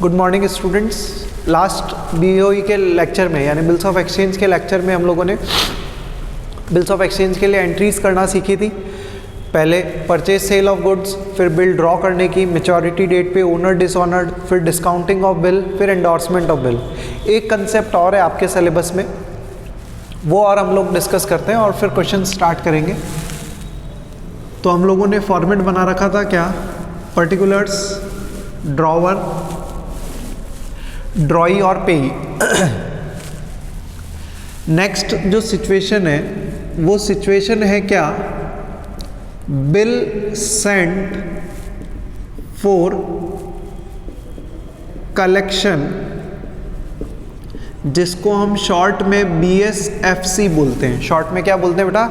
Good morning students. Last BOE के lecture में यानी बिल्स ऑफ एक्सचेंज के लेक्चर में हम लोगों ने बिल्स ऑफ एक्सचेंज के लिए एंट्रीज करना सीखी थी। पहले परचेज सेल ऑफ गुड्स, फिर बिल ड्रॉ करने की, मैच्योरिटी डेट पे ओनर डिसऑनर्ड, फिर डिस्काउंटिंग ऑफ बिल, फिर एंडोर्समेंट ऑफ बिल। एक कंसेप्ट और है आपके सिलेबस में, वो और हम लोग डिस्कस करते हैं और फिर क्वेश्चन स्टार्ट करेंगे। तो हम लोगों ने फॉर्मेट बना रखा था क्या, पर्टिकुलर्स, ड्रॉवर, ड्रॉई और पेई। नेक्स्ट जो सिचुएशन है वो सिचुएशन है क्या, बिल सेंट फॉर कलेक्शन, जिसको हम शॉर्ट में BSFC बोलते हैं। शॉर्ट में क्या बोलते हैं बेटा,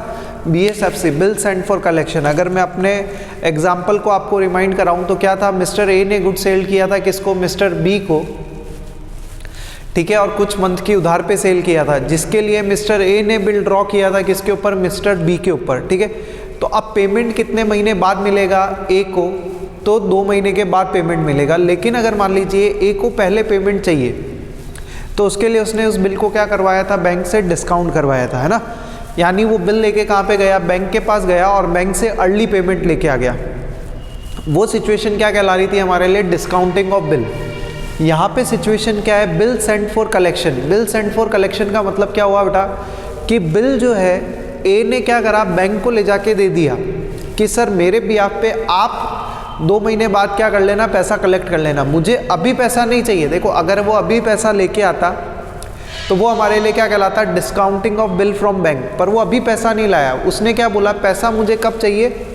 BSFC, bill sent for collection. अगर मैं अपने एग्जाम्पल को आपको रिमाइंड कराऊं तो क्या था, मिस्टर ए ने गुड सेल किया था किसको, मिस्टर बी को, ठीक है, और कुछ मंथ की उधार पे सेल किया था, जिसके लिए मिस्टर ए ने बिल ड्रॉ किया था किसके ऊपर, मिस्टर बी के ऊपर, ठीक है। तो अब पेमेंट कितने महीने बाद मिलेगा ए को, तो 2 महीने के बाद पेमेंट मिलेगा। लेकिन अगर मान लीजिए ए को पहले पेमेंट चाहिए तो उसके लिए उसने उस बिल को क्या करवाया था, बैंक से डिस्काउंट करवाया था, है ना। यानी वो बिल लेके कहाँ पे गया, बैंक के पास गया और बैंक से अर्ली पेमेंट लेके आ गया। वो सिचुएशन क्या कहला रही थी हमारे लिए, डिस्काउंटिंग ऑफ बिल। यहाँ पे सिचुएशन क्या है, bill sent for collection. Bill sent for collection का मतलब क्या हुआ बेटा, कि बिल जो है ए ने क्या करा, बैंक को ले जाके दे दिया कि सर मेरे बिहाफ पे आप 2 महीने बाद क्या कर लेना, पैसा कलेक्ट कर लेना, मुझे अभी पैसा नहीं चाहिए। देखो अगर वो अभी पैसा लेके आता तो वो हमारे लिए क्या कहलाता, discounting of bill from bank. पर वो अभी पैसा नहीं लाया, उसने क्या बोला, पैसा मुझे कब चाहिए,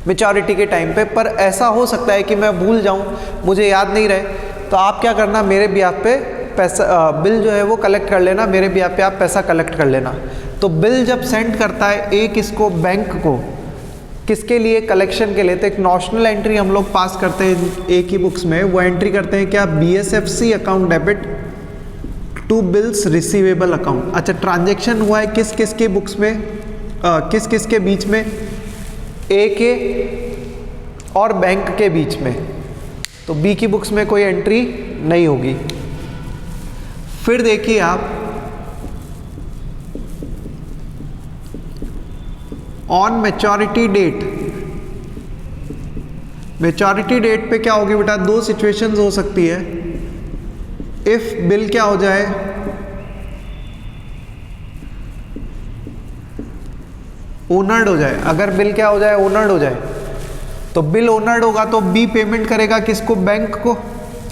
मैच्योरिटी के टाइम पे। पर ऐसा हो सकता है कि मैं भूल जाऊं, मुझे याद नहीं रहे, तो आप क्या करना, मेरे बिहाफ पे पैसा बिल जो है वो कलेक्ट कर लेना, मेरे बिहाफ पे आप पैसा कलेक्ट कर लेना। तो बिल जब सेंड करता है ए किसको, बैंक को, किसके लिए, कलेक्शन के लिए। तो एक नॉशनल एंट्री हम लोग पास करते हैं ए की बुक्स में, वो एंट्री करते हैं क्या, BSFC account debit to bills receivable account. अच्छा, ट्रांजेक्शन हुआ है किस किस के बुक्स में, किस किस के बीच में, ए के और बैंक के बीच में। तो बी की बुक्स में कोई एंट्री नहीं होगी। फिर देखिए आप, on maturity date, maturity date पे क्या होगी बेटा, 2 सिचुएशंस हो सकती है। इफ बिल क्या हो जाए, ओनर्ड हो जाए। अगर बिल क्या हो जाए, ओनर्ड हो जाए, तो बिल ओनर्ड होगा तो बी पेमेंट करेगा किसको, बैंक को,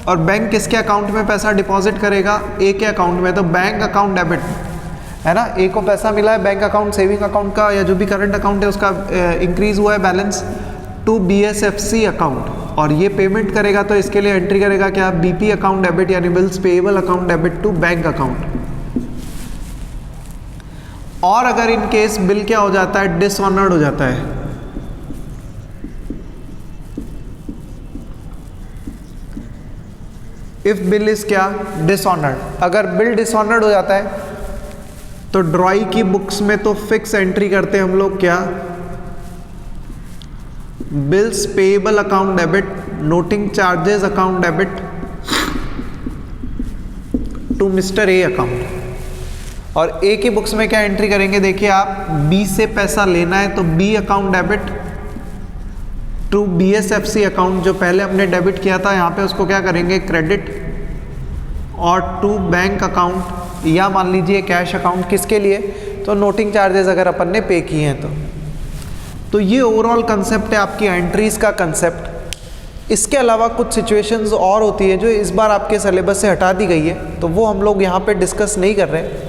और बैंक किसके अकाउंट में पैसा डिपॉजिट करेगा, ए के अकाउंट में। तो बैंक अकाउंट डेबिट, है ना, ए को पैसा मिला है, बैंक अकाउंट, सेविंग अकाउंट का या जो भी करंट अकाउंट है उसका इंक्रीज हुआ है बैलेंस, टू BSFC अकाउंट, और ये पेमेंट करेगा तो इसके लिए एंट्री करेगा क्या, BP अकाउंट डेबिट, यानी bills payable account debit to bank account. और अगर इन केस बिल क्या हो जाता है, डिसऑनर्ड हो जाता है, इफ बिल इज क्या, डिसऑनर्ड। अगर बिल डिसऑनर्ड हो जाता है तो ड्रॉई की बुक्स में तो फिक्स एंट्री करते हैं हम लोग क्या, bills payable account debit, noting charges account debit to mister A account. और ए की बुक्स में क्या एंट्री करेंगे, देखिए आप, बी से पैसा लेना है तो B account debit to BSFC account, जो पहले हमने डेबिट किया था यहाँ पे उसको क्या करेंगे, क्रेडिट, और टू बैंक अकाउंट, या मान लीजिए कैश अकाउंट, किसके लिए, तो नोटिंग चार्जेस अगर अपन ने पे किए हैं तो ये ओवरऑल कंसेप्ट है आपकी एंट्रीज का कंसेप्ट। इसके अलावा कुछ सिचुएशंस और होती है जो इस बार आपके सिलेबस से हटा दी गई है, तो वो हम लोग यहाँ पे डिस्कस नहीं कर रहे हैं।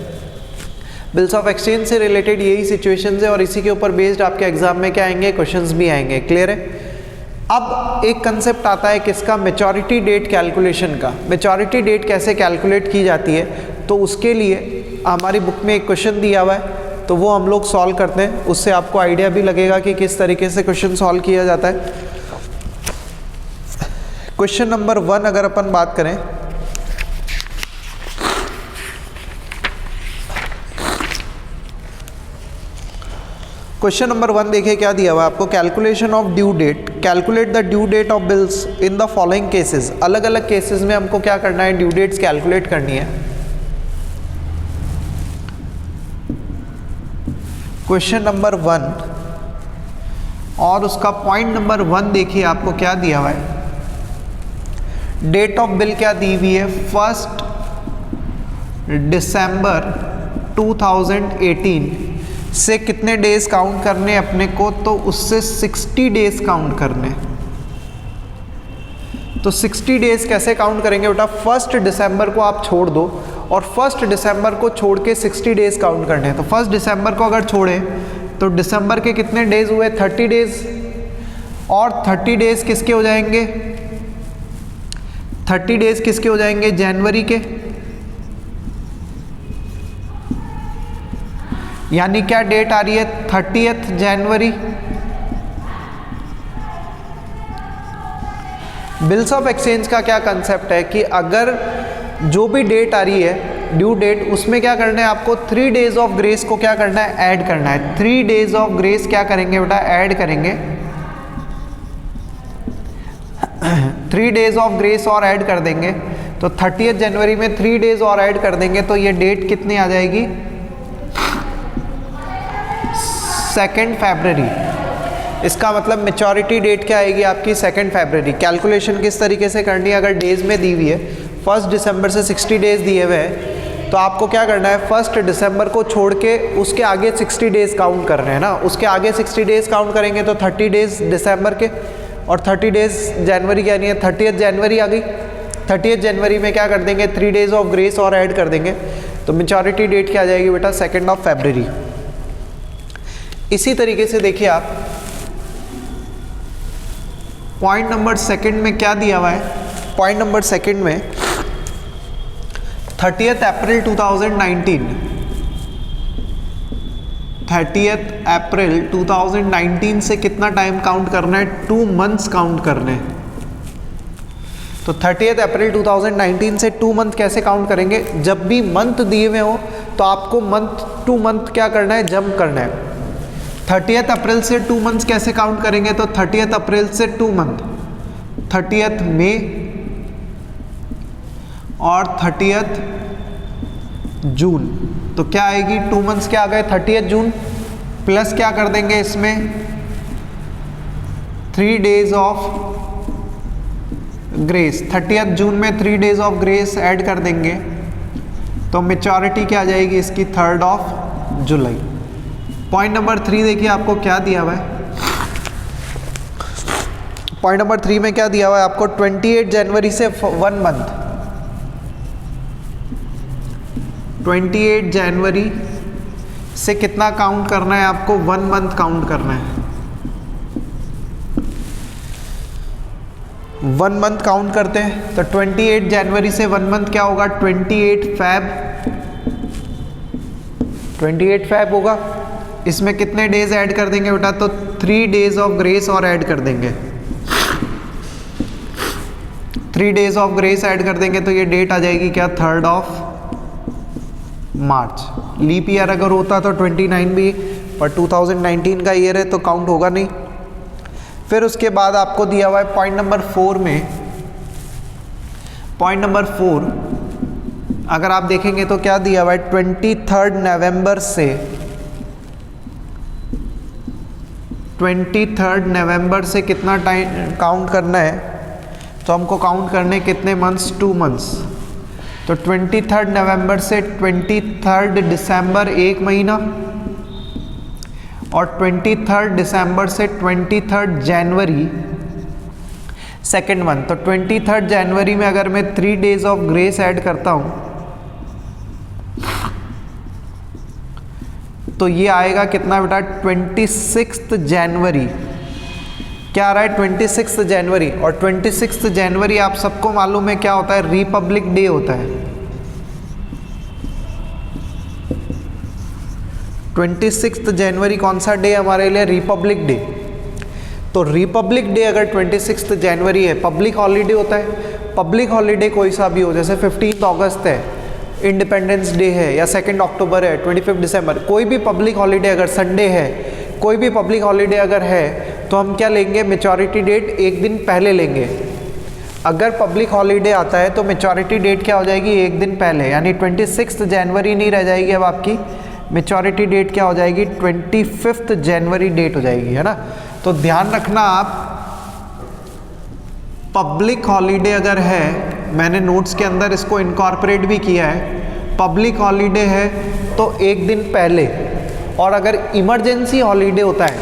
बिल्स ऑफ एक्सचेंज से रिलेटेड यही सिचुएशंस है और इसी के ऊपर बेस्ड आपके एग्जाम में क्या आएंगे, क्वेश्चंस भी आएंगे। क्लियर है। अब एक कंसेप्ट आता है किसका, मैच्योरिटी डेट कैलकुलेशन का। मैच्योरिटी डेट कैसे कैलकुलेट की जाती है, तो उसके लिए हमारी बुक में एक क्वेश्चन दिया हुआ है, तो वो हम लोग सॉल्व करते हैं, उससे आपको आइडिया भी लगेगा कि किस तरीके से क्वेश्चन सॉल्व किया जाता है। क्वेश्चन नंबर 1 अगर अपन बात करें, क्वेश्चन नंबर 1 देखिए क्या दिया हुआ है आपको, calculation of due date, calculate the due date of bills in the following cases. अलग अलग केसेस में हमको क्या करना है, ड्यू डेट्स कैलकुलेट करनी है। क्वेश्चन नंबर 1 और उसका पॉइंट नंबर 1 देखिए आपको क्या दिया हुआ है, डेट ऑफ बिल क्या दी हुई है, 1 दिसंबर 2018 से कितने डेज काउंट करने अपने को, तो उससे 60 डेज काउंट करने। तो 60 डेज कैसे काउंट करेंगे बेटा, 1 दिसंबर को आप छोड़ दो और 1 दिसंबर को छोड़ के 60 डेज काउंट करने हैं। तो 1 दिसंबर को अगर छोड़े तो दिसंबर के कितने डेज हुए, 30 डेज, और 30 डेज किसके हो जाएंगे, 30 डेज किसके हो जाएंगे, जनवरी के। यानी क्या डेट आ रही है, 30 जनवरी। बिल्स ऑफ एक्सचेंज का क्या कंसेप्ट है कि अगर जो भी डेट आ रही है ड्यू डेट, उसमें क्या करना है आपको, 3 डेज ऑफ ग्रेस को क्या करना है, ऐड करना है। 3 डेज ऑफ ग्रेस क्या करेंगे बेटा, ऐड करेंगे। 3 डेज ऑफ ग्रेस और ऐड कर देंगे, तो 30 जनवरी में 3 डेज और ऐड कर देंगे, तो ये डेट कितनी आ जाएगी, 2 फरवरी। इसका मतलब मेचोरिटी डेट क्या आएगी आपकी, 2 फरवरी। कैलकुलेशन किस तरीके से करनी है, अगर डेज में दी हुई है 1 दिसंबर से 60 डेज दिए हुए हैं, तो आपको क्या करना है, 1 दिसंबर को छोड़ के उसके आगे 60 डेज काउंट कर रहे हैं ना, उसके आगे 60 डेज काउंट करेंगे तो 30 डेज दिसंबर के और 30 डेज जनवरी के, यानी 30 जनवरी आ गई। 30 जनवरी में क्या कर देंगे, 3 डेज ऑफ ग्रेस और ऐड कर देंगे, तो मेचोरिटी डेट क्या आ जाएगी बेटा, 2 फरवरी। इसी तरीके से देखिए आप पॉइंट नंबर 2 में क्या दिया हुआ है, पॉइंट नंबर 2 में 30 अप्रैल 2019, 30 अप्रैल 2019 से कितना टाइम काउंट करना है, 2 मंथ्स काउंट करने हैं। तो 30 अप्रैल 2019 से 2 मंथ कैसे काउंट करेंगे, जब भी मंथ दिए हुए हो तो आपको मंथ टू मंथ क्या करना है, जंप करना है। 30 अप्रैल से 2 मंथ्स कैसे काउंट करेंगे, तो 30 अप्रैल से 2 मंथ, 30 मई और 30 जून। तो क्या आएगी, 2 मंथ्स क्या आ गए, 30 जून प्लस क्या कर देंगे इसमें 3 डेज ऑफ ग्रेस। 30 जून में 3 डेज ऑफ ग्रेस ऐड कर देंगे, तो मेचोरिटी क्या आ जाएगी इसकी, 3 जुलाई। पॉइंट नंबर 3 देखिए आपको क्या दिया हुआ है, पॉइंट नंबर 3 में क्या दिया हुआ है आपको, 28 जनवरी से 1 मंथ, 28 जनवरी से कितना काउंट करना है आपको, 1 मंथ काउंट करना है। 1 मंथ काउंट करते हैं, तो 28 जनवरी से 1 मंथ क्या होगा, 28 फैब होगा। इसमें कितने डेज ऐड कर देंगे बेटा, तो 3 डेज ऑफ ग्रेस और ऐड कर देंगे। 3 डेज ऑफ ग्रेस ऐड कर देंगे, तो ये डेट आ जाएगी क्या, 3 मार्च। लीप ईयर अगर होता तो 29 भी, पर 2019 का ईयर है तो काउंट होगा नहीं। फिर उसके बाद आपको दिया हुआ है पॉइंट नंबर 4 में, पॉइंट नंबर 4 अगर आप देखेंगे तो क्या दिया हुआ है, 23 नवंबर से 23 नवंबर से कितना टाइम काउंट करना है, तो हमको काउंट करने कितने मंथ्स, 2 मंथ्स। तो 23 नवंबर से 23 दिसंबर 1 महीना, और 23 दिसंबर से 23 जनवरी 2nd मंथ। तो 23 जनवरी में अगर मैं 3 डेज ऑफ ग्रेस ऐड करता हूँ, तो ये आएगा कितना बेटा, 26 जनवरी। क्या आ रहा है, 26 जनवरी। और 26 जनवरी आप सबको मालूम है क्या होता है, रिपब्लिक डे होता है। 26 जनवरी कौन सा डे हमारे लिए, रिपब्लिक डे। तो रिपब्लिक डे अगर 26 जनवरी है, पब्लिक हॉलीडे होता है। पब्लिक हॉलीडे कोई सा भी हो, जैसे 15 अगस्त है, इंडिपेंडेंस डे है, या 2 अक्टूबर है, 25 दिसंबर, कोई भी पब्लिक हॉलीडे अगर संडे है, कोई भी पब्लिक हॉलीडे अगर है तो हम क्या लेंगे, मैच्योरिटी डेट एक दिन पहले लेंगे। अगर पब्लिक हॉलीडे आता है तो मैच्योरिटी डेट क्या हो जाएगी, एक दिन पहले, यानी 26 जनवरी नहीं रह जाएगी अब आपकी, मैच्योरिटी डेट क्या हो जाएगी, 25 जनवरी डेट हो जाएगी, है ना। तो ध्यान रखना आप, पब्लिक हॉलीडे अगर है, मैंने नोट्स के अंदर इसको इनकॉर्पोरेट भी किया है, पब्लिक हॉलीडे है तो एक दिन पहले, और अगर इमरजेंसी हॉलीडे होता है,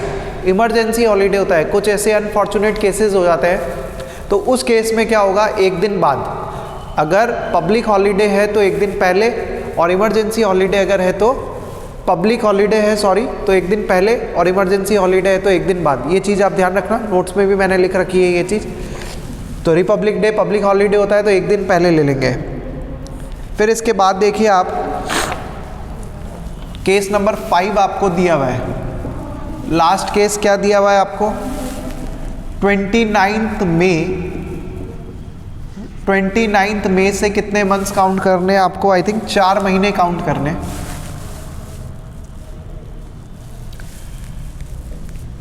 इमरजेंसी हॉलीडे होता है, कुछ ऐसे अनफॉर्चुनेट केसेस हो जाते हैं, तो उस केस में क्या होगा, एक दिन बाद। अगर पब्लिक हॉलीडे है तो एक दिन पहले, और इमरजेंसी हॉलीडे अगर है तो पब्लिक हॉलीडे है सॉरी तो एक दिन पहले, और इमरजेंसी हॉलीडे है तो एक दिन बाद। ये चीज़ आप ध्यान रखना, नोट्स में भी मैंने लिख रखी है ये चीज़। तो रिपब्लिक डे पब्लिक हॉलीडे होता है तो एक दिन पहले ले लेंगे। फिर इसके बाद देखिए आप, केस नंबर 5 आपको दिया हुआ है, लास्ट केस क्या दिया हुआ है आपको, 29 मई से कितने मंथ्स काउंट करने हैं आपको, आई थिंक 4 महीने काउंट करने।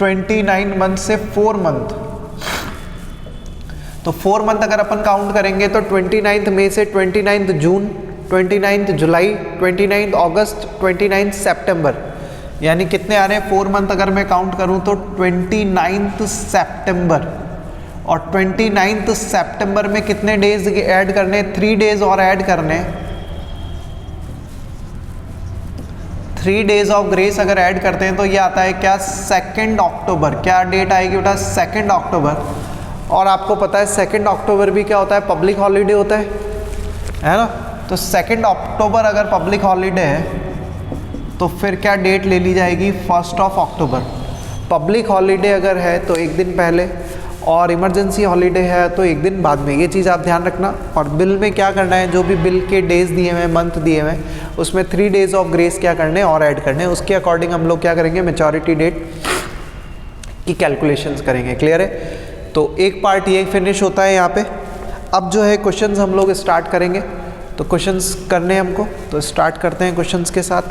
29 मंथ से 4 मंथ, तो 4 मंथ अगर अपन काउंट करेंगे तो 29 मई से 29 जून, 29 जुलाई, 29 अगस्त, 29 सितंबर, यानी कितने आ रहे हैं 4 मंथ अगर मैं काउंट करूं तो 29 सितंबर। और 29 सितंबर में कितने डेज ऐड करने, 3 डेज और ऐड करने, 3 डेज ऑफ ग्रेस अगर ऐड करते हैं तो ये आता है क्या, 2 अक्टूबर। क्या डेट आएगी बेटा, 2 अक्टूबर। और आपको पता है 2 अक्टूबर भी क्या होता है, पब्लिक हॉलीडे होता है ना। तो 2 अक्टूबर अगर पब्लिक हॉलीडे है तो फिर क्या डेट ले ली जाएगी, 1 अक्टूबर। पब्लिक हॉलीडे अगर है तो एक दिन पहले, और इमरजेंसी हॉलीडे है तो एक दिन बाद में। ये चीज़ आप ध्यान रखना। और बिल में क्या करना है, जो भी बिल के डेज दिए हुए हैं, मंथ दिए हुए हैं, उसमें 3 डेज ऑफ ग्रेस क्या करने और ऐड करने, उसके अकॉर्डिंग हम लोग क्या करेंगे, मैच्योरिटी डेट की कैलकुलेशंस करेंगे। क्लियर है। तो एक पार्ट ये फिनिश होता है यहाँ पे। अब जो है क्वेश्चंस हम लोग स्टार्ट करेंगे, तो क्वेश्चंस करने हमको, तो स्टार्ट करते हैं क्वेश्चंस के साथ।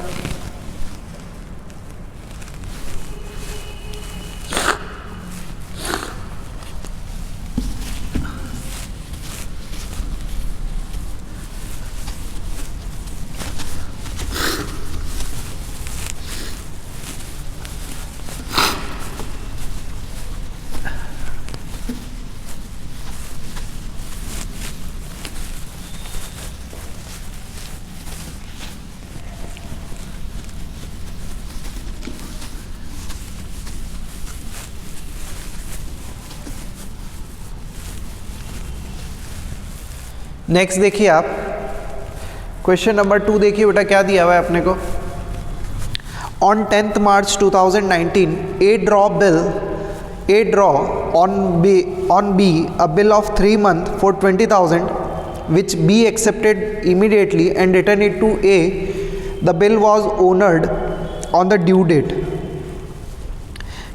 नेक्स्ट देखिए आप, क्वेश्चन नंबर 2 देखिए बेटा, क्या दिया हुआ है अपने को। On 10th March 2019 a draw on B a bill of 3 month for 20,000 which B accepted immediately and returned it to A. The bill was honored on the due date.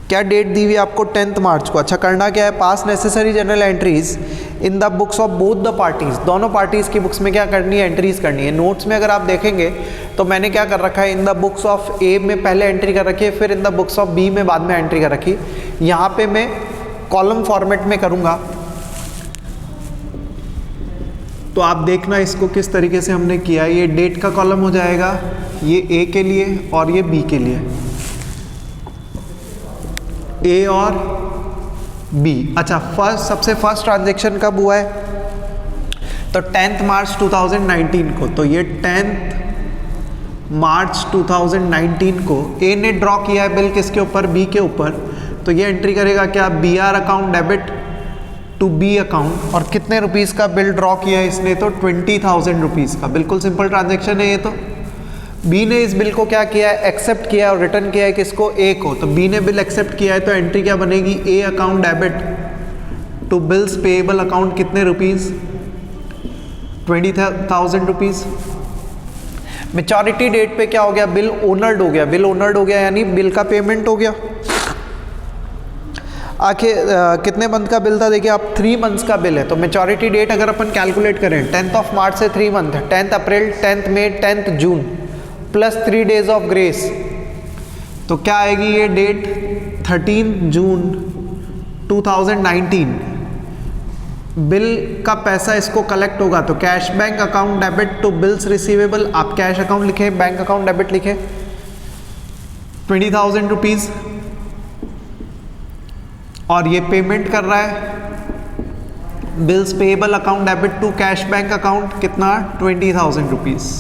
क्या date दी हुई आपको, 10th मार्च को। अच्छा, करना क्या है, पास necessary journal entries in the books of both the parties. दोनों parties की बुक्स में क्या करनी है, एंट्रीज करनी है। नोट्स में अगर आप देखेंगे तो मैंने क्या कर रखा है, in the books of A में पहले एंट्री कर रखी है, फिर in the books of B में बाद में एंट्री कर रखी। यहाँ पे मैं कॉलम फॉर्मेट में करूँगा, तो आप देखना इसको किस तरीके से हमने किया। ये डेट का कॉलम हो जाएगा, ये ए के लिए और ये बी के लिए, ए और बी। अच्छा, सबसे फर्स्ट ट्रांजैक्शन कब हुआ है, तो 10th मार्च 2019 को। तो ये 10th मार्च 2019 को ए ने ड्रॉ किया है बिल किसके ऊपर, बी के ऊपर। तो ये एंट्री करेगा क्या, B R account debit to B account. और कितने रुपीज़ का बिल ड्रॉ किया है इसने, तो 20,000 रुपीज़ का। बिल्कुल सिंपल ट्रांजैक्शन है ये। तो बी ने इस बिल को क्या किया है, एक्सेप्ट किया है और रिटर्न किया है किसको, ए को। तो बी ने बिल एक्सेप्ट किया है तो एंट्री क्या बनेगी, A account debit to bills payable account कितने रुपीज़, 20,000 रुपीज़। मैच्योरिटी डेट पे क्या हो गया, बिल ओनर्ड हो गया। बिल ओनर्ड हो गया यानी बिल का पेमेंट हो गया। आखिर कितने मंथ का बिल था, देखिए आप 3 मंथ्स का बिल है। तो मैच्योरिटी डेट अगर अपन कैलकुलेट करें, 10th मार्च से 3 मंथ है, 10th April, 10th May, 10th June plus 3 days of grace, तो क्या आएगी ये डेट 13 जून 2019। बिल का पैसा इसको कलेक्ट होगा तो cash bank account debit to bills receivable, आप कैश अकाउंट लिखे, बैंक अकाउंट डेबिट लिखे, 20,000 रुपीज़, और ये पेमेंट कर रहा है bills payable account debit to cash bank account, कितना 20,000 रुपीज़।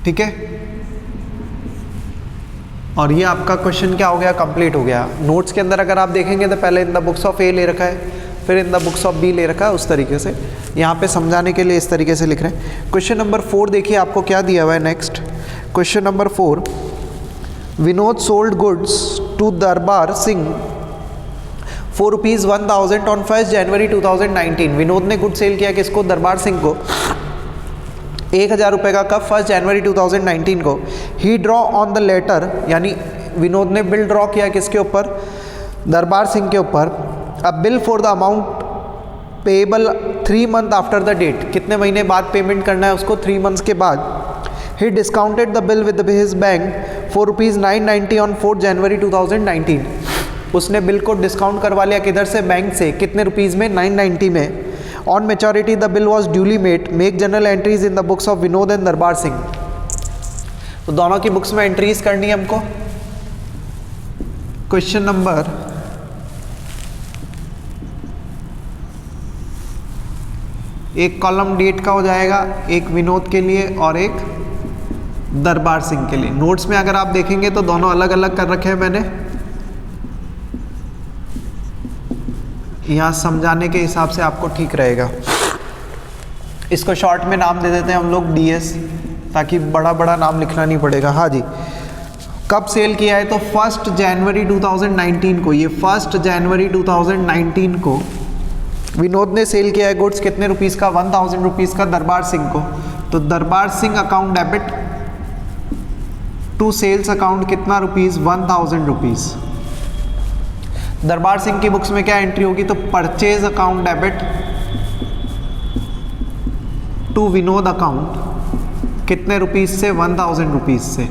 ठीक है, और ये आपका क्वेश्चन क्या हो गया, कंप्लीट हो गया। नोट्स के अंदर अगर आप देखेंगे तो पहले in the books of A ले रखा है, फिर in the books of B ले रखा है, उस तरीके से यहाँ पे समझाने के लिए इस तरीके से लिख रहे हैं। क्वेश्चन नंबर 4 देखिए आपको क्या दिया हुआ है। Next question number 4, Vinod sold goods to Darbar Singh for ₹1,000 on 1 January 2019। Vinod ने गुड सेल किया किसको, दरबार सिंह को, 1,000 रुपये का कब, 1 जनवरी 2019 को। ही ड्रॉ ऑन द लेटर, यानी विनोद ने बिल ड्रॉ किया किसके ऊपर, दरबार सिंह के ऊपर। A bill for the amount payable 3 month after the date, कितने महीने बाद पेमेंट करना है उसको, 3 मंथ्स के बाद। He discounted the bill with his bank for ₹990 on 4 जनवरी 2019। उसने बिल को डिस्काउंट करवा लिया किधर से, बैंक से, कितने रुपीज़ में, 990 में। On maturity the bill was duly made, make general entries in the books of Vinod and दरबार सिंह। तो दोनों की बुक्स में एंट्रीज करनी है हमको। क्वेश्चन नंबर 1 कॉलम डेट का हो जाएगा, एक विनोद के लिए और एक दरबार सिंह के लिए। नोट्स में अगर आप देखेंगे तो दोनों अलग अलग कर रखे हैं मैंने, यहाँ समझाने के हिसाब से आपको ठीक रहेगा। इसको शॉर्ट में नाम दे देते हैं हम लोग DS, ताकि बड़ा बड़ा नाम लिखना नहीं पड़ेगा। हाँ जी, कब सेल किया है तो 1 जनवरी 2019 को, ये 1 जनवरी 2019 को विनोद ने सेल किया है गुड्स, कितने रुपीज़ का, 1,000 रुपीज़ का, दरबार सिंह को। तो Darbar Singh account debit to sales account कितना रुपीज़, 1,000 रुपीज़। दरबार सिंह की बुक्स में क्या एंट्री होगी तो purchase account debit to Vinod account, कितने रुपीज़ से, 1,000 रुपीज़ से।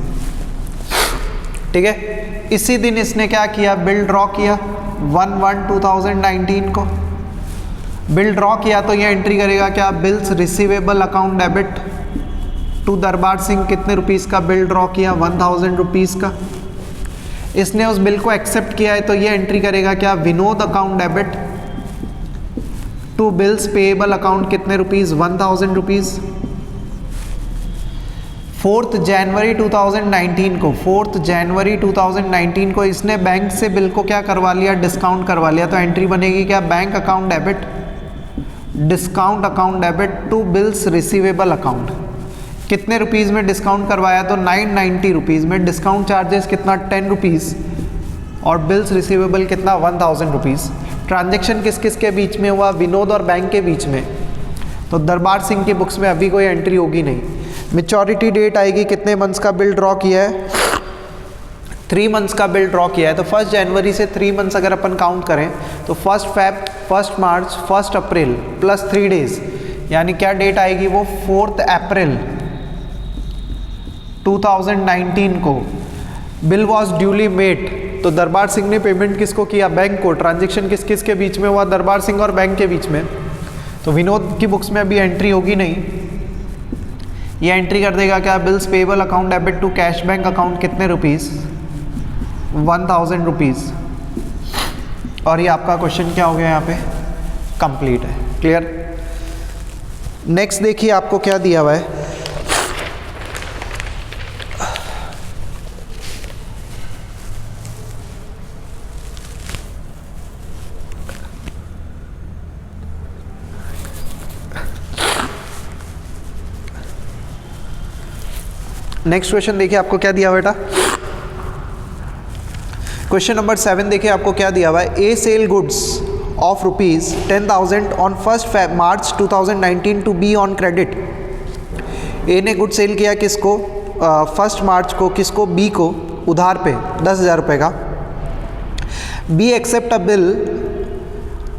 ठीक है, इसी दिन इसने क्या किया, बिल ड्रॉ किया 1/1/2019 को। बिल ड्रॉ किया तो ये एंट्री करेगा क्या, bills receivable account debit to Darbar Singh, कितने रुपीज़ का बिल ड्रॉ किया, 1,000 रुपीज़ का। इसने उस बिल को एक्सेप्ट किया है तो ये एंट्री करेगा क्या, Vinod account debit to bills payable account, कितने रुपीज़, 1,000 रुपीज़। 4 जनवरी 2019 को, 4 जनवरी 2019 को इसने बैंक से बिल को क्या करवा लिया, डिस्काउंट करवा लिया। तो एंट्री बनेगी क्या, bank account debit discount account debit to bills receivable account, कितने रुपीज़ में डिस्काउंट करवाया तो 990 रुपीज़ में। डिस्काउंट चार्जेस कितना, 10 रुपीज़, और बिल्स रिसीवेबल कितना, 1,000 रुपीज़। ट्रांजैक्शन किस किस के बीच में हुआ, विनोद और बैंक के बीच में। तो दरबार सिंह की बुक्स में अभी कोई एंट्री होगी नहीं। मैच्योरिटी डेट आएगी, कितने मंथ्स का बिल ड्रॉ किया है, 3 मंथ्स का बिल ड्रॉ किया है। तो 1 जनवरी से 3 मंथ्स अगर अपन काउंट करें तो 1 Feb, 1 मार्च, 1 अप्रैल प्लस 3 डेज, यानी क्या डेट आएगी वो 4 अप्रैल 2019 को। बिल वॉज ड्यूली मेड, तो दरबार सिंह ने पेमेंट किसको किया, बैंक को। ट्रांजैक्शन किस किस के बीच में हुआ, दरबार सिंह और बैंक के बीच में। तो विनोद की बुक्स में अभी एंट्री होगी नहीं। ये एंट्री कर देगा क्या, bills payable account debit to cash bank account, कितने रुपीज़, 1,000 रुपीज़। और ये आपका क्वेश्चन क्या हो गया, यहाँ पे कंप्लीट है। क्लियर। नेक्स्ट देखिए आपको क्या दिया हुआ है। नेक्स्ट क्वेश्चन देखिए आपको क्या दिया हुआ बेटा। क्वेश्चन नंबर 7 देखिए आपको क्या दिया हुआ है। A sale goods of ₹10,000 on 1 March 2019 to B on credit. A ने गुड सेल किया किसको, 1 मार्च को, किसको, बी को, उधार पे 10,000 रुपये का। B accept a bill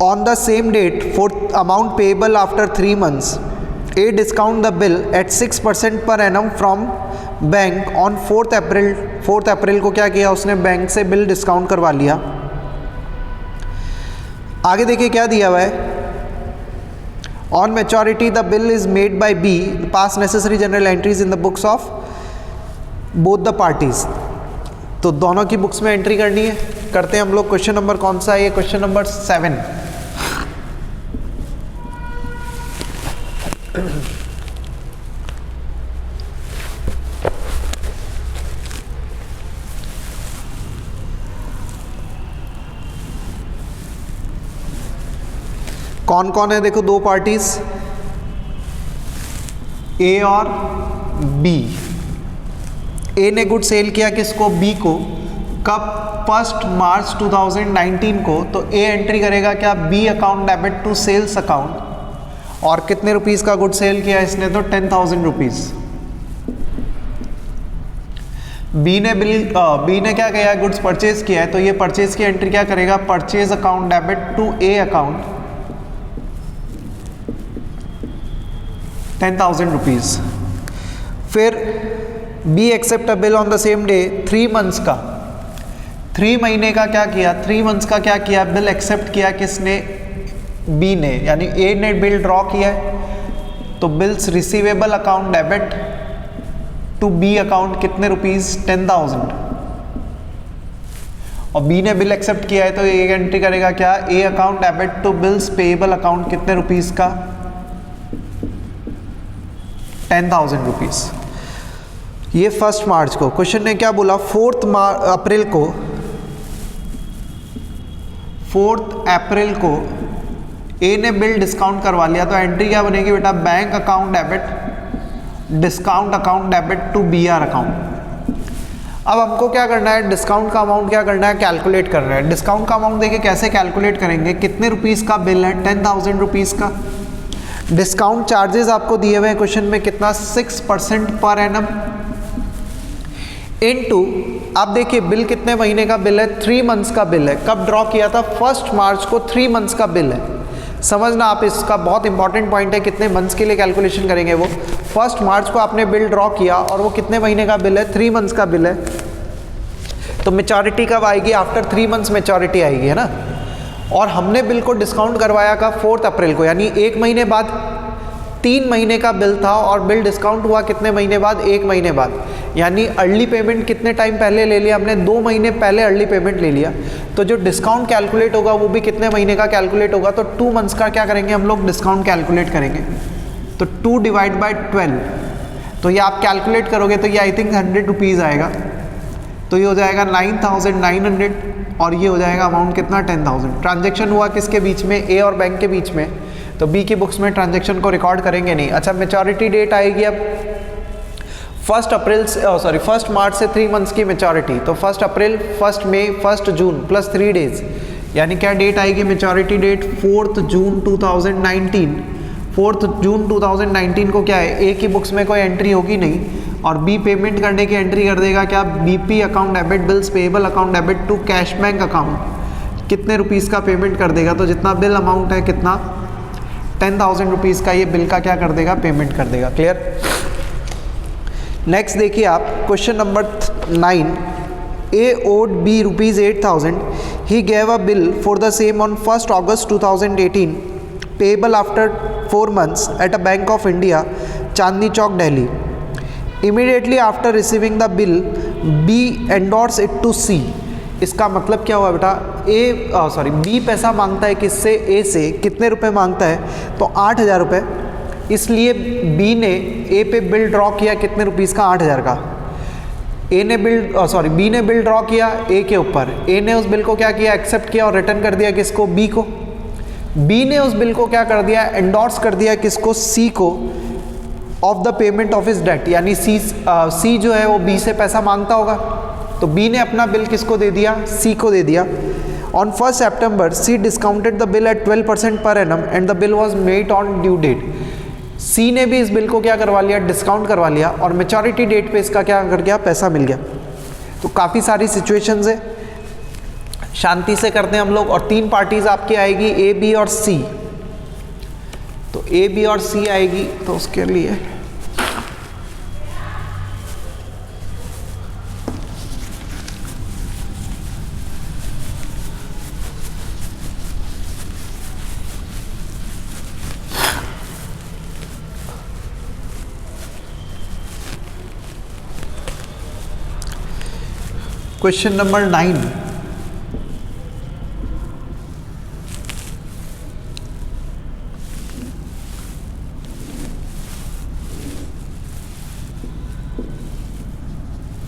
on the same date for amount payable after 3 months. A discount the bill at 6% per annum from bank on 4 April को क्या किया उसने, बैंक से बिल डिस्काउंट करवा लिया। आगे देखिए क्या दिया हुआ है, on maturity the bill is made by B, pass necessary journal entries in the books of both the parties. तो दोनों की बुक्स में एंट्री करनी है, करते हैं हम लोग। क्वेश्चन नंबर कौन सा है ये, क्वेश्चन नंबर 7। कौन कौन है देखो, दो पार्टीज ए और बी। ए ने गुड सेल किया किसको, बी को, कब, 1 मार्च 2019 को। तो ए एंट्री करेगा क्या, B account debit to sales account. और कितने रुपीस का गुड सेल किया इसने, तो 10,000 रुपीज। बी ने क्या किया, गुड्स परचेज किया है, तो ये परचेज की एंट्री क्या करेगा, purchase account debit to A account 10,000 rupees. फिर B accept a bill on the same day 3 months का, 3 महीने का क्या किया, 3 मंथ्स का क्या किया, बिल एक्सेप्ट किया किसने, बी ने, यानी ए ने बिल ड्रॉ किया है, तो bills receivable account debit to B account कितने रुपीस, 10,000। और बी ने बिल एक्सेप्ट किया है तो ये एंट्री करेगा क्या, A account debit to bills payable account कितने रुपीस का, 10,000 रुपीज। ये 1 मार्च को। क्वेश्चन ने क्या बोला, 4 अप्रैल को ए ने बिल डिस्काउंट करवा लिया, तो एंट्री क्या बनेगी बेटा, bank account debit discount account debit to B R account. अब हमको क्या करना है, डिस्काउंट का अमाउंट क्या करना है, कैलकुलेट करना है। डिस्काउंट का अमाउंट देखिए कैसे कैलकुलेट करेंगे, कितने रुपीस का बिल है, 10,000 रुपीज का। डिस्काउंट चार्जेस आपको दिए हुए हैं क्वेश्चन में, कितना, 6% पर एनम इनटू, आप देखिए बिल कितने महीने का बिल है, 3 मंथ्स का बिल है। कब ड्रॉ किया था, 1 मार्च को, 3 मंथ्स का बिल है। समझना आप, इसका बहुत इंपॉर्टेंट पॉइंट है, कितने मंथ्स के लिए कैलकुलेशन करेंगे वो। 1 मार्च को आपने बिल ड्रॉ किया और वो कितने महीने का बिल है, 3 मंथ्स का बिल है। तो मैच्योरिटी कब आएगी, आफ्टर 3 मंथ्स मैच्योरिटी आएगी, है ना। और हमने बिल को डिस्काउंट करवाया कब, 4 अप्रैल को, यानी 1 महीने बाद। 3 महीने का बिल था और बिल डिस्काउंट हुआ कितने महीने बाद, 1 महीने बाद। यानी अर्ली पेमेंट कितने टाइम पहले ले लिया हमने, 2 महीने पहले अर्ली पेमेंट ले लिया। तो जो डिस्काउंट कैलकुलेट होगा वो भी कितने महीने का कैलकुलेट होगा, तो 2 मंथ्स का क्या करेंगे हम लोग, डिस्काउंट कैलकुलेट करेंगे। तो 2 डिवाइड बाई 12, तो ये आप कैलकुलेट करोगे तो ये आई थिंक 100 रुपीज़ आएगा। तो ये हो जाएगा 9,900 और ये हो जाएगा अमाउंट कितना, 10,000। ट्रांजेक्शन हुआ किसके बीच में, ए और बैंक के बीच में। तो बी की बुक्स में ट्रांजेक्शन को रिकॉर्ड करेंगे नहीं। अच्छा, मैच्योरिटी डेट आएगी अब 1 मार्च से 3 मंथ्स की मैच्योरिटी। तो 1 अप्रैल, 1 मई, 1 जून प्लस 3 डेज, यानी क्या डेट आएगी मैच्योरिटी डेट, 4 जून 2019। 4 जून 2019 को क्या है, ए की बुक्स में कोई एंट्री होगी नहीं और बी पेमेंट करने की एंट्री कर देगा क्या, BP account debit bills payable account debit to cash bank account, कितने रुपीस का पेमेंट कर देगा। तो जितना बिल अमाउंट है कितना, 10,000 रुपीज़ का ये बिल का क्या कर देगा, पेमेंट कर देगा। क्लियर। नेक्स्ट देखिए आप, question number 9। A owed B ₹8,000, he gave a bill for the same on 1 August 2018, payable after 4 months at a Bank of India, Chandni Chowk, Delhi. Immediately after receiving the bill, B endorse it to C. इसका मतलब क्या हुआ बेटा, B पैसा मांगता है किससे, ए से, कितने रुपए मांगता है, तो 8,000 रुपये। इसलिए बी ने ए पे बिल ड्रॉ किया कितने रुपीस का, 8,000 का। बी ने बिल ड्रॉ किया ए के ऊपर, ए ने उस बिल को क्या किया, एक्सेप्ट किया और रिटर्न कर दिया किसको, बी को। बी ने उस बिल को क्या कर दिया, एंडोर्स कर दिया किसको, सी को, of the payment of his debt. यानी सी जो है वो बी से पैसा मांगता होगा, तो बी ने अपना बिल किसको दे दिया, सी को दे दिया। On 1 September, C discounted the bill at 12% per annum and the bill was made on due date. C ने भी इस बिल को क्या करवा लिया, डिस्काउंट करवा लिया और मैच्योरिटी डेट पे इसका क्या कर गया, पैसा मिल गया। तो काफ़ी सारी सिचुएशंस है, शांति से करते हैं हम लोग। और 3 पार्टीज आपकी आएगी, ए बी और सी। तो ए बी और सी आएगी, तो उसके लिए क्वेश्चन नंबर 9,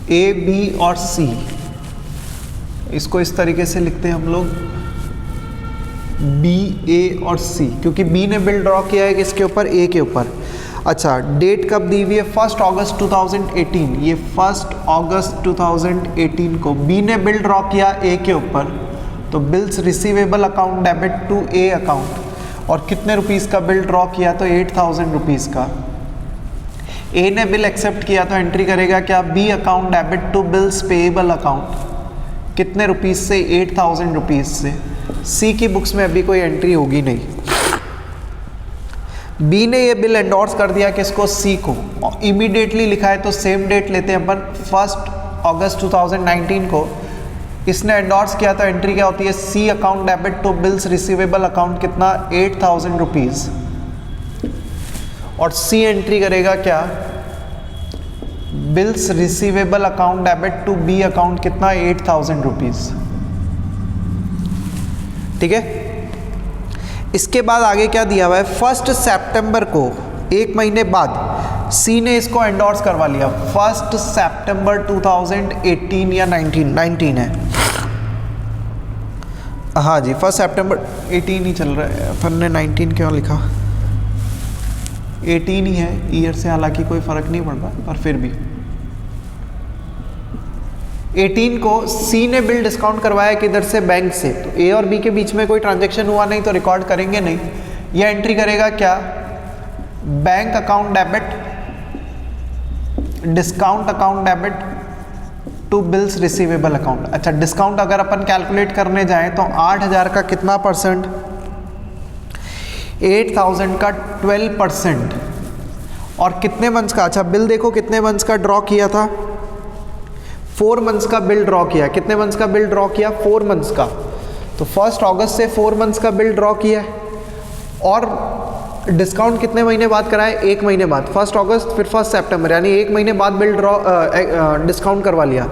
ए, बी और सी, इसको इस तरीके से लिखते हैं हम लोग, बी, ए और सी, क्योंकि बी ने बिल ड्रॉ किया है किसके ऊपर, ए के ऊपर। अच्छा, डेट कब दी हुई है, 1 अगस्त 2018, ये 1 अगस्त 2018 को बी ने बिल ड्रॉ किया ए के ऊपर, तो bills receivable account debit to A account, और कितने रुपीज़ का बिल ड्रॉ किया, तो 8000 रुपीज़ का। ए ने बिल एक्सेप्ट किया तो एंट्री करेगा क्या, B account debit to bills payable account, कितने रुपीज़ से, 8000 रुपीज़ से। सी की बुक्स में अभी कोई एंट्री होगी नहीं। बी ने ये बिल एंडोर्स कर दिया किसको, सी को, और इमीडिएटली लिखा है तो सेम डेट लेते हैं अपन, 1 अगस्त 2019 को इसने एंडोर्स किया, तो एंट्री क्या होती है, C account debit to bills receivable account, कितना, 8000 रुपीज़, और सी एंट्री करेगा क्या, bills receivable account debit to B account, कितना, 8000 रुपीज़। ठीक है, इसके बाद आगे क्या दिया हुआ है, 1 सितंबर को, एक महीने बाद सी ने इसको एंडोर्स करवा लिया, 1 सितंबर 2018 या 19 है, हाँ जी 1 सितंबर 18 ही चल रहा है, अपन ने 19 क्यों लिखा, 18 ही है, ईयर से हालांकि कोई फ़र्क नहीं पड़ रहा, पर फिर भी 18 को सी ने बिल डिस्काउंट करवाया किधर से, बैंक से, तो ए और बी के बीच में कोई ट्रांजैक्शन हुआ नहीं तो रिकॉर्ड करेंगे नहीं। ये एंट्री करेगा क्या, bank account debit, discount account debit to bills receivable account. अच्छा, डिस्काउंट अगर अपन कैलकुलेट करने जाएं तो 8000 का कितना परसेंट, 8000 का 12%, और कितने मंथ्स का, अच्छा बिल देखो कितने मंथ्स का ड्रॉ किया था, 4 मंथ्स का बिल ड्रॉ किया, कितने मंथ्स का बिल ड्रॉ किया, 4 मंथ्स का, तो 1 अगस्त से 4 मंथ्स का बिल ड्रॉ किया है, और डिस्काउंट कितने महीने बाद कराए, 1 महीने बाद, 1 अगस्त फिर 1 सितंबर, यानी 1 महीने बाद बिल डिस्काउंट करवा लिया।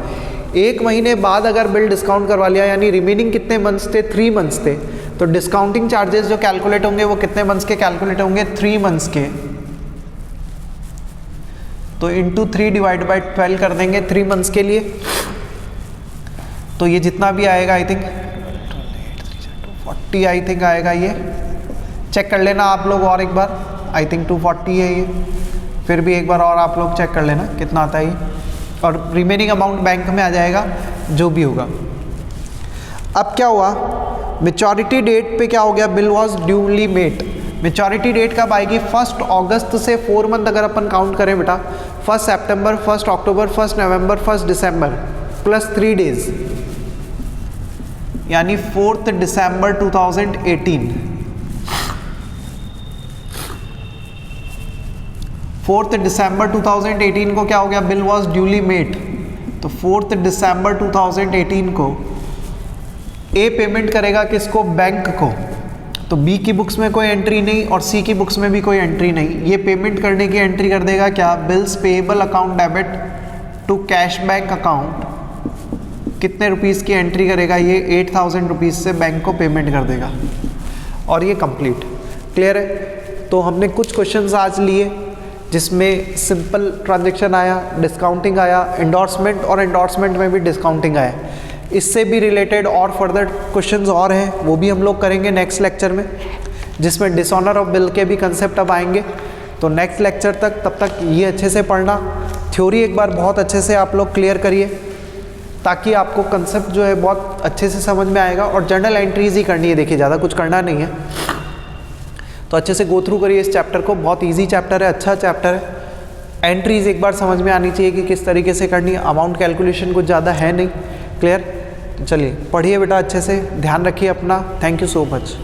1 महीने बाद अगर बिल डिस्काउंट करवा लिया, यानी रिमेनिंग कितने मंथ्स थे, 3 मंथ्स थे, तो डिस्काउंटिंग चार्जेस जो कैलकुलेट होंगे वो कितने मंथ्स के कैलकुलेट होंगे, 3 मंथ्स के, तो इंटू 3 डिवाइड बाई 12 कर देंगे 3 मंथ्स के लिए, तो ये जितना भी आएगा आई थिंक 240 आई थिंक आएगा, ये चेक कर लेना आप लोग और एक बार, आई थिंक 240 है ये, फिर भी एक बार और आप लोग चेक कर लेना कितना आता है ये, और रिमेनिंग अमाउंट बैंक में आ जाएगा जो भी होगा। अब क्या हुआ, मेचोरिटी डेट पे क्या हो गया, bill was duly met, maturity date कब आएगी, 1 अगस्त से 4 मंथ अगर अपन काउंट करें बेटा, 1 सितंबर, 1 अक्टूबर, 1 नवंबर, 1 दिसंबर प्लस 3 डेज, यानी 4 दिसंबर 2018, 4 दिसंबर 2018 को क्या हो गया, बिल वॉज ड्यूली मेड, तो 4 दिसंबर 2018 को ए पेमेंट करेगा किसको, बैंक को, तो बी की बुक्स में कोई एंट्री नहीं और सी की बुक्स में भी कोई एंट्री नहीं, ये पेमेंट करने की एंट्री कर देगा क्या, bills payable account debit to cash bank account, कितने रुपीज़ की एंट्री करेगा, ये 8000 रुपीज़ से बैंक को पेमेंट कर देगा, और ये कंप्लीट। क्लियर है, तो हमने कुछ क्वेश्चंस आज लिए जिसमें सिंपल ट्रांजैक्शन आया, डिस्काउंटिंग आया, एंडोर्समेंट, और एंडोर्समेंट में भी डिस्काउंटिंग आया। इससे भी रिलेटेड और फर्दर क्वेश्चंस और हैं, वो भी हम लोग करेंगे नेक्स्ट लेक्चर में, जिसमें डिसऑनर ऑफ बिल के भी कंसेप्ट अब आएंगे। तो नेक्स्ट लेक्चर तक, तब तक ये अच्छे से पढ़ना, थ्योरी एक बार बहुत अच्छे से आप लोग क्लियर करिए, ताकि आपको कंसेप्ट जो है बहुत अच्छे से समझ में आएगा। और जर्नल एंट्रीज ही करनी है, देखिए ज़्यादा कुछ करना नहीं है, तो अच्छे से गो थ्रू करिए इस चैप्टर को, बहुत ईजी चैप्टर है, अच्छा चैप्टर है। एंट्रीज एक बार समझ में आनी चाहिए कि किस तरीके से करनी है, अमाउंट कैलकुलेशन कुछ ज़्यादा है नहीं। क्लियर, चलिए पढ़िए बेटा अच्छे से, ध्यान रखिए अपना। Thank you so much.